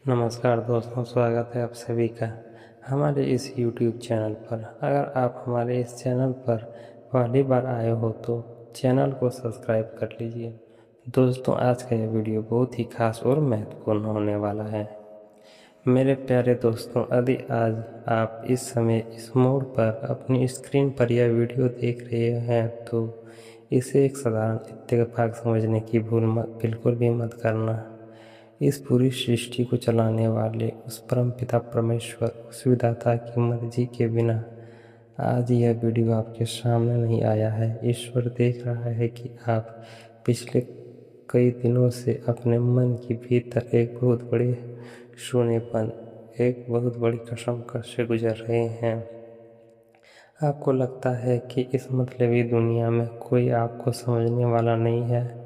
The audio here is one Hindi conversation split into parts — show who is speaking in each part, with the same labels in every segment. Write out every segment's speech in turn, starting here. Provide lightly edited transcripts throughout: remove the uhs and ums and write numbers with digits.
Speaker 1: नमस्कार दोस्तों, स्वागत है आप सभी का हमारे इस YouTube चैनल पर। अगर आप हमारे इस चैनल पर पहली बार आए हो तो चैनल को सब्सक्राइब कर लीजिए। दोस्तों, आज का यह वीडियो बहुत ही खास और महत्वपूर्ण होने वाला है। मेरे प्यारे दोस्तों, यदि आज आप इस समय इस मोड पर अपनी स्क्रीन पर यह वीडियो देख रहे हैं तो इसे एक साधारण इत्तेफाक समझने की भूल बिल्कुल भी मत करना। इस पूरी सृष्टि को चलाने वाले उस परम पिता परमेश्वर, उस विधाता की मर्जी के बिना आज यह वीडियो आपके सामने नहीं आया है। ईश्वर देख रहा है कि आप पिछले कई दिनों से अपने मन के भीतर एक बहुत बड़े शून्यपन, एक बहुत बड़ी कसम से गुजर रहे हैं। आपको लगता है कि इस मतलबी दुनिया में कोई आपको समझने वाला नहीं है,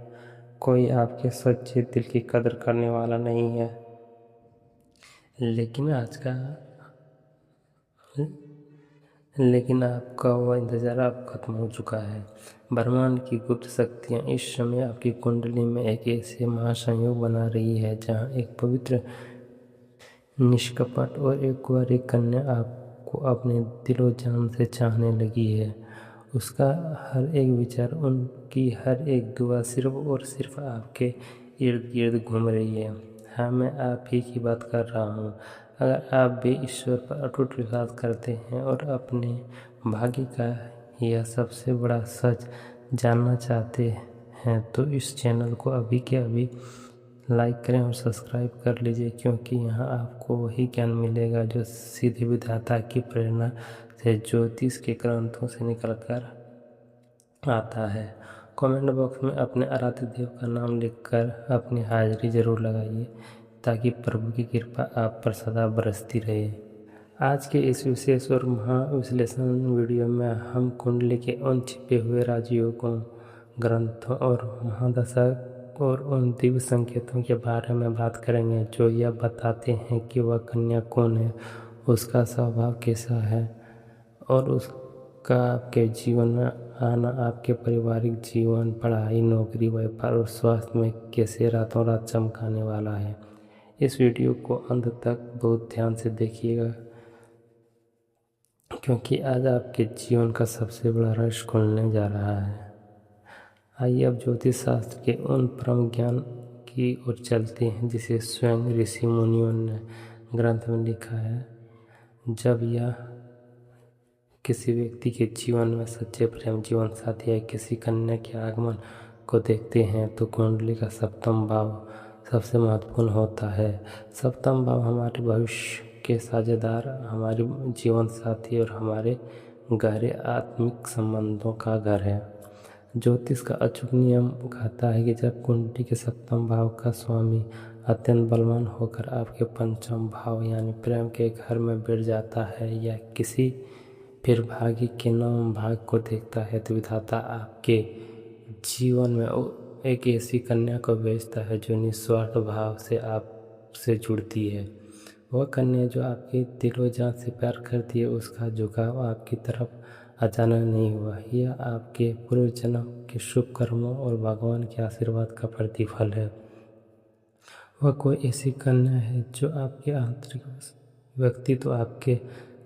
Speaker 1: कोई आपके सच्चे दिल की कदर करने वाला नहीं है। लेकिन आपका वह इंतज़ार अब खत्म हो चुका है। ब्रह्मांड की गुप्त शक्तियाँ इस समय आपकी कुंडली में एक ऐसे महासंयोग बना रही है जहाँ एक पवित्र, निष्कपट और एक कुंवारी कन्या आपको अपने दिलो जान से चाहने लगी है। उसका हर एक विचार, उनकी हर एक दुआ सिर्फ और सिर्फ आपके इर्द गिर्द घूम रही है। हाँ, मैं आप ही की बात कर रहा हूँ। अगर आप भी ईश्वर पर अटूट विश्वास करते हैं और अपने भाग्य का यह सबसे बड़ा सच जानना चाहते हैं तो इस चैनल को अभी के अभी लाइक करें और सब्सक्राइब कर लीजिए, क्योंकि यहाँ आपको वही ज्ञान मिलेगा जो सीधे विधाता की प्रेरणा से, ज्योतिष के ग्रंथों से निकल कर आता है। कमेंट बॉक्स में अपने आराध्य देव का नाम लिखकर अपनी हाजिरी जरूर लगाइए ताकि प्रभु की कृपा आप पर सदा बरसती रहे। आज के इस विशेष और महाविश्लेषण वीडियो में हम कुंडली के उन छिपे हुए राजयोगों, ग्रंथों और महादशा और उन दिव्य संकेतों के बारे में बात करेंगे जो यह बताते हैं कि वह कन्या कौन है, उसका स्वभाव कैसा है और उसका आपके जीवन में आना आपके पारिवारिक जीवन, पढ़ाई, नौकरी, व्यापार और स्वास्थ्य में कैसे रातों रात चमकाने वाला है। इस वीडियो को अंत तक बहुत ध्यान से देखिएगा, क्योंकि आज आपके जीवन का सबसे बड़ा रहस्य खुलने जा रहा है। आइए अब ज्योतिष शास्त्र के उन परम ज्ञान की ओर चलते हैं जिसे स्वयं ऋषि मुनियों ने ग्रंथ में लिखा है। जब यह किसी व्यक्ति के जीवन में सच्चे प्रेम, जीवन साथी या किसी कन्या के आगमन को देखते हैं तो कुंडली का सप्तम भाव सबसे महत्वपूर्ण होता है। सप्तम भाव हमारे भविष्य के साझेदार, हमारे जीवन साथी और हमारे गहरे आत्मिक संबंधों का घर है। ज्योतिष का अचूक नियम कहता है कि जब कुंडली के सप्तम भाव का स्वामी अत्यंत बलवान होकर आपके पंचम भाव यानी प्रेम के घर में बैठ जाता है या किसी फिर भाग्य के नवम भाग को देखता है तो विधाता आपके जीवन में एक ऐसी कन्या को भेजता है जो निस्वार्थ भाव से आपसे जुड़ती है। वह कन्या जो आपके दिलो जान से प्यार करती है, उसका झुकाव आपकी तरफ अचानक नहीं हुआ। यह आपके पूर्व जन्म के शुभ कर्मों और भगवान के आशीर्वाद का प्रतिफल है। वह कोई ऐसी कन्या है जो आपके आंतरिक व्यक्तित्व, आपके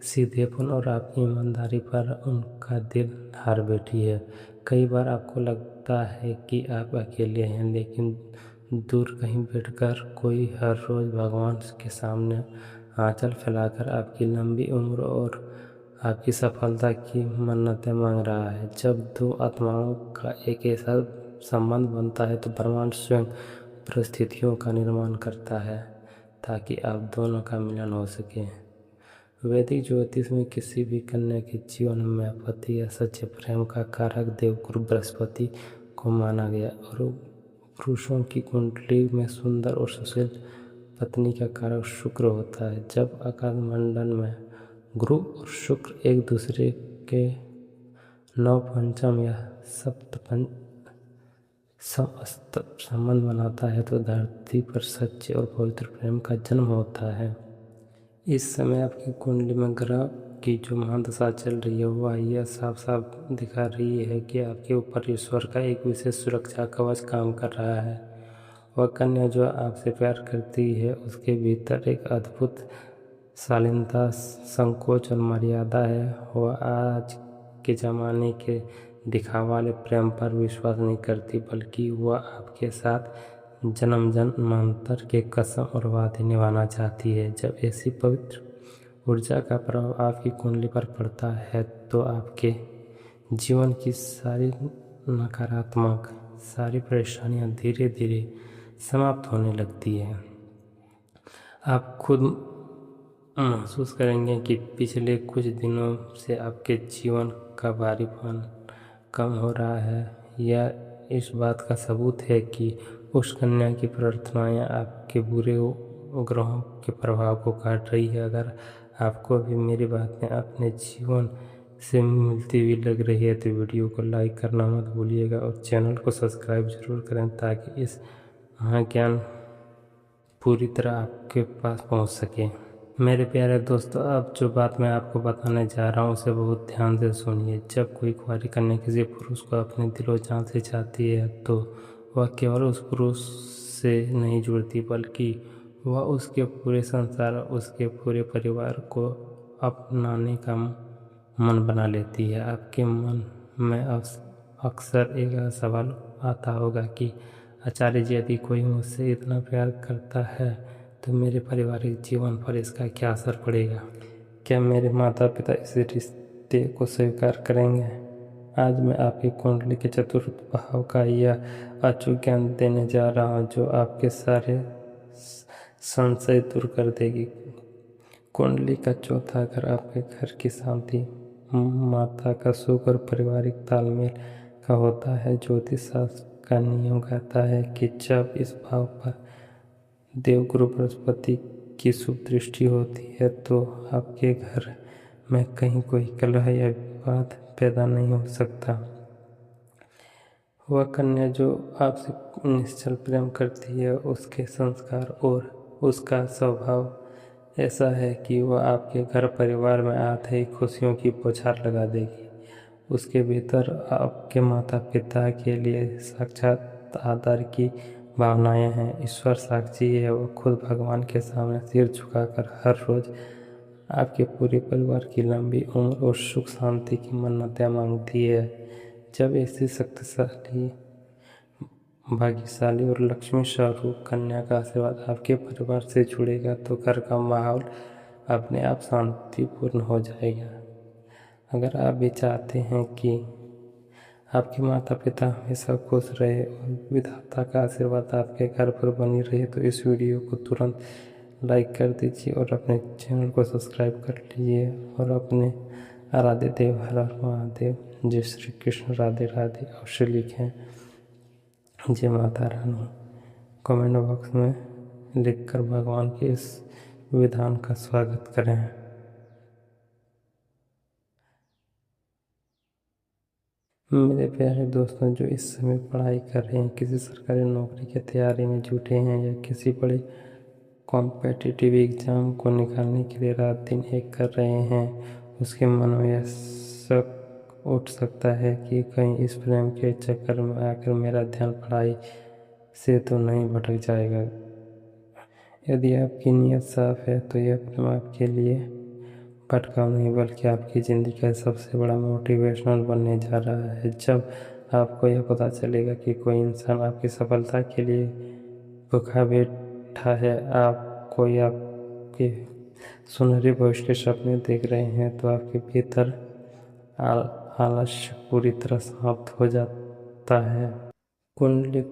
Speaker 1: सीधेपन और आपकी ईमानदारी पर उनका दिल हार बैठी है। कई बार आपको लगता है कि आप अकेले हैं, लेकिन दूर कहीं बैठकर कोई हर रोज़ भगवान के सामने आंचल फैलाकर आपकी लंबी उम्र और आपकी सफलता की मन्नतें मांग रहा है। जब दो आत्माओं का एक ऐसा संबंध बनता है तो ब्रह्मांड स्वयं परिस्थितियों का निर्माण करता है ताकि आप दोनों का मिलन हो सके। वैदिक ज्योतिष में किसी भी कन्या के जीवन में पति या सच्चे प्रेम का कारक देवगुरु बृहस्पति को माना गया और पुरुषों की कुंडली में सुंदर और सुशील पत्नी का कारक शुक्र होता है। जब आकाश मंडल में गुरु और शुक्र एक दूसरे के नव पंचम या संबंध बनाता है तो धरती पर सच्चे और पवित्र प्रेम का जन्म होता है। इस समय आपकी कुंडली में ग्रह की जो महादशा चल रही है वह यह साफ साफ दिखा रही है कि आपके ऊपर ईश्वर का एक विशेष सुरक्षा कवच काम कर रहा है वह कन्या जो आपसे प्यार करती है उसके भीतर एक अद्भुत शालीनता, संकोच और मर्यादा है। वह आज के ज़माने के दिखावा वाले प्रेम पर विश्वास नहीं करती, बल्कि वह आपके साथ जन्म जन्मांतर के कसम और वादे निभाना चाहती है। जब ऐसी पवित्र ऊर्जा का प्रभाव आपकी कुंडली पर पड़ता है तो आपके जीवन की सारी नकारात्मक सारी परेशानियां धीरे धीरे समाप्त होने लगती है। आप खुद महसूस करेंगे कि पिछले कुछ दिनों से आपके जीवन का भारीपन कम हो रहा है। यह इस बात का सबूत है कि उस कन्या की प्रार्थनाएं आपके बुरे ग्रहों के प्रभाव को काट रही है। अगर आपको भी मेरी बातें अपने जीवन से मिलती हुई लग रही है तो वीडियो को लाइक करना मत भूलिएगा और चैनल को सब्सक्राइब जरूर करें ताकि इस महाज्ञान पूरी तरह आपके पास पहुंच सके। मेरे प्यारे दोस्तों, अब जो बात मैं आपको बताने जा रहा हूँ उसे बहुत ध्यान से सुनिए। जब कोई कुंवारी कन्या किसी पुरुष को अपने दिलो जान से चाहती है तो वह केवल उस पुरुष से नहीं जुड़ती, बल्कि वह उसके पूरे संसार, उसके पूरे परिवार को अपनाने का मन बना लेती है। आपके मन में अक्सर एक सवाल आता होगा कि आचार्य जी, यदि कोई मुझसे इतना प्यार करता है तो मेरे पारिवारिक जीवन पर इसका क्या असर पड़ेगा? क्या मेरे माता पिता इस रिश्ते को स्वीकार करेंगे? आज मैं आपकी कुंडली के चतुर्थ भाव का यह अचूक ज्ञान देने जा रहा हूँ जो आपके सारे संशय दूर कर देगी। कुंडली का चौथा घर आपके घर की शांति, माता का सुख और पारिवारिक तालमेल का होता है। ज्योतिष शास्त्र का नियम कहता है कि जब इस भाव पर देवगुरु बृहस्पति की शुभ दृष्टि होती है तो आपके घर में कहीं कोई कलह या विवाद पैदा नहीं हो सकता। वह कन्या जो आपसे निश्चल प्रेम करती है उसके संस्कार और उसका स्वभाव ऐसा है कि वह आपके घर परिवार में आते ही खुशियों की बौछार लगा देगी। उसके भीतर आपके माता पिता के लिए साक्षात आदर की भावनाएं हैं। ईश्वर साक्षी है, वो खुद भगवान के सामने सिर झुकाकर हर रोज आपके पूरे परिवार की लंबी उम्र और सुख शांति की मन्नतें मांगती है। जब ऐसी शक्तिशाली, भाग्यशाली और लक्ष्मी स्वरूप कन्या का आशीर्वाद आपके परिवार से जुड़ेगा तो घर का माहौल अपने आप शांतिपूर्ण हो जाएगा। अगर आप भी चाहते हैं कि आपके माता पिता हमेशा खुश रहे और विधाता का आशीर्वाद आपके घर पर बनी रहे तो इस वीडियो को तुरंत लाइक कर दीजिए और अपने चैनल को सब्सक्राइब कर लीजिए और अपने आराध्य देव हर हर महादेव, जय श्री कृष्ण, राधे राधे अवश्य लिखें, जय माता रानी कमेंट बॉक्स में लिखकर भगवान के इस विधान का स्वागत करें। मेरे प्यारे दोस्तों, जो इस समय पढ़ाई कर रहे हैं, किसी सरकारी नौकरी की तैयारी में जुटे हैं या किसी बड़े कॉम्पिटिटिव एग्ज़ाम को निकालने के लिए रात दिन एक कर रहे हैं, उसके मन में यह शक उठ सकता है कि कहीं इस प्रेम के चक्कर में आकर मेरा ध्यान पढ़ाई से तो नहीं भटक जाएगा। यदि आपकी नीयत साफ है तो यह प्रेम आपके लिए भटकाव नहीं बल्कि आपकी ज़िंदगी का सबसे बड़ा मोटिवेशनल बनने जा रहा है। जब आपको यह पता चलेगा कि कोई इंसान आपकी सफलता के लिए भूखा बैठा है, कोई आपके सुनहरे भविष्य के सपने देख रहे हैं, तो आपके भीतर आलस्य पूरी तरह समाप्त हो जाता है। कुंडली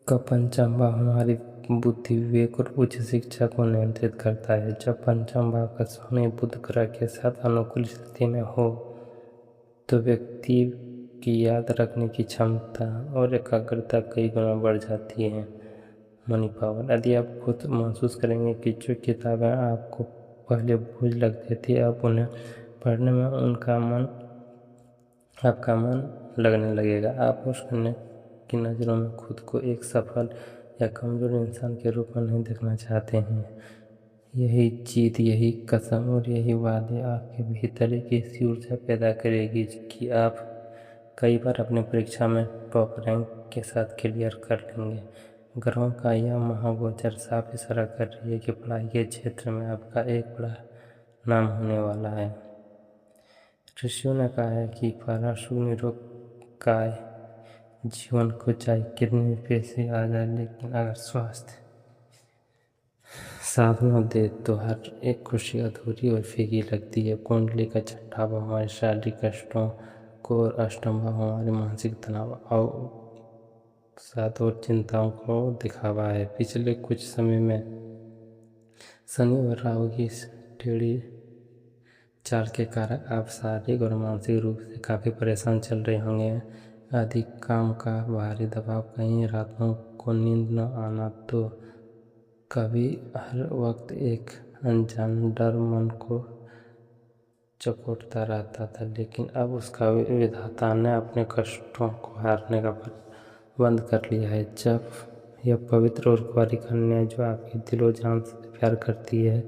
Speaker 1: का पंचम भाव हमारी बुद्धि, विवेक और उच्च शिक्षा को नियंत्रित करता है। जब पंचम भाव का स्वामी बुध ग्रह के साथ अनुकूल स्थिति में हो तो व्यक्ति की याद रखने की क्षमता और एकाग्रता कई गुना बढ़ जाती है। मनी पावर, यदि आप खुद महसूस करेंगे कि जो किताबें आपको पहले बोझ लगती थी अब उन्हें पढ़ने में आपका मन लगने लगेगा। आप उस कन्या की नज़रों में खुद को एक सफल या कमज़ोर इंसान के रूप में नहीं देखना चाहते हैं। यही जीत, यही कसम और यही वादे आपके भीतर एक ऐसी ऊर्जा पैदा करेगी कि आप कई बार अपनी परीक्षा में टॉप रैंक के साथ क्लियर कर लेंगे। ग्रहों का यह महागोचर साफ इशारा कर रही है कि पढ़ाई के क्षेत्र में आपका एक बड़ा नाम होने वाला है। ऋषियों ने कहा है कि पहला शुभ निरोगकाय जीवन को चाहे कितनी भी पैसे आ जाए, लेकिन अगर स्वास्थ्य साथ न दे तो हर एक खुशी अधूरी और फीकी लगती है। कुंडली का छठा भाव हमारे शारीरिक कष्टों को और अष्टम भाव हमारे मानसिक तनाव अवसाद और चिंताओं को दिखावा है। पिछले कुछ समय में शनि और राहु की टेढ़ी चाल के कारण आप शारीरिक और मानसिक रूप से काफ़ी परेशान चल रहे होंगे। अधिक काम का भारी दबाव, कहीं रातों को नींद न आना, तो कभी हर वक्त एक अनजान डर मन को चकोटता रहता था, लेकिन अब उसका विधाता ने अपने कष्टों को हारने का बंद कर लिया है। जब यह पवित्र और कुंवारी कन्या जो आपकी दिलो जान से प्यार करती है,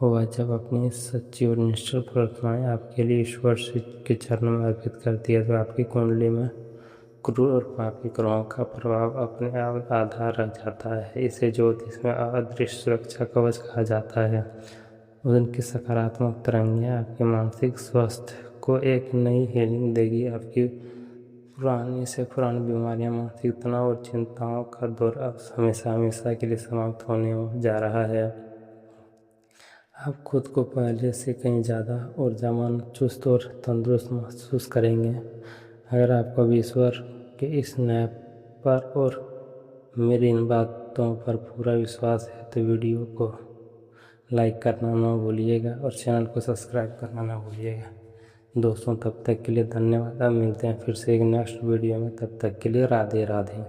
Speaker 1: वह जब अपनी सच्ची और निश्चल प्रार्थनाएं आपके लिए ईश्वर के चरणों में अर्पित करती है, तो आपकी कुंडली में क्रूर और पापी ग्रहों का प्रभाव अपने आप आधा रह जाता है। इसे ज्योतिष में अदृश्य सुरक्षा कवच कहा जाता है। उनकी सकारात्मक तरंगें आपके मानसिक स्वास्थ्य को एक नई हीलिंग देगी। आपकी पुरानी से पुरानी बीमारियां, मानसिक तनाव और चिंताओं का दौर अब हमेशा हमेशा के लिए समाप्त होने जा रहा है। आप खुद को पहले से कहीं ज़्यादा ऊर्जावान, चुस्त और तंदुरुस्त महसूस करेंगे। अगर आपको भी ईश्वर के इस न्याय पर और मेरी इन बातों पर पूरा विश्वास है, तो वीडियो को लाइक करना ना भूलिएगा और चैनल को सब्सक्राइब करना ना भूलिएगा। दोस्तों, तब तक के लिए धन्यवाद। अब मिलते हैं फिर से एक नेक्स्ट वीडियो में। तब तक के लिए राधे राधे।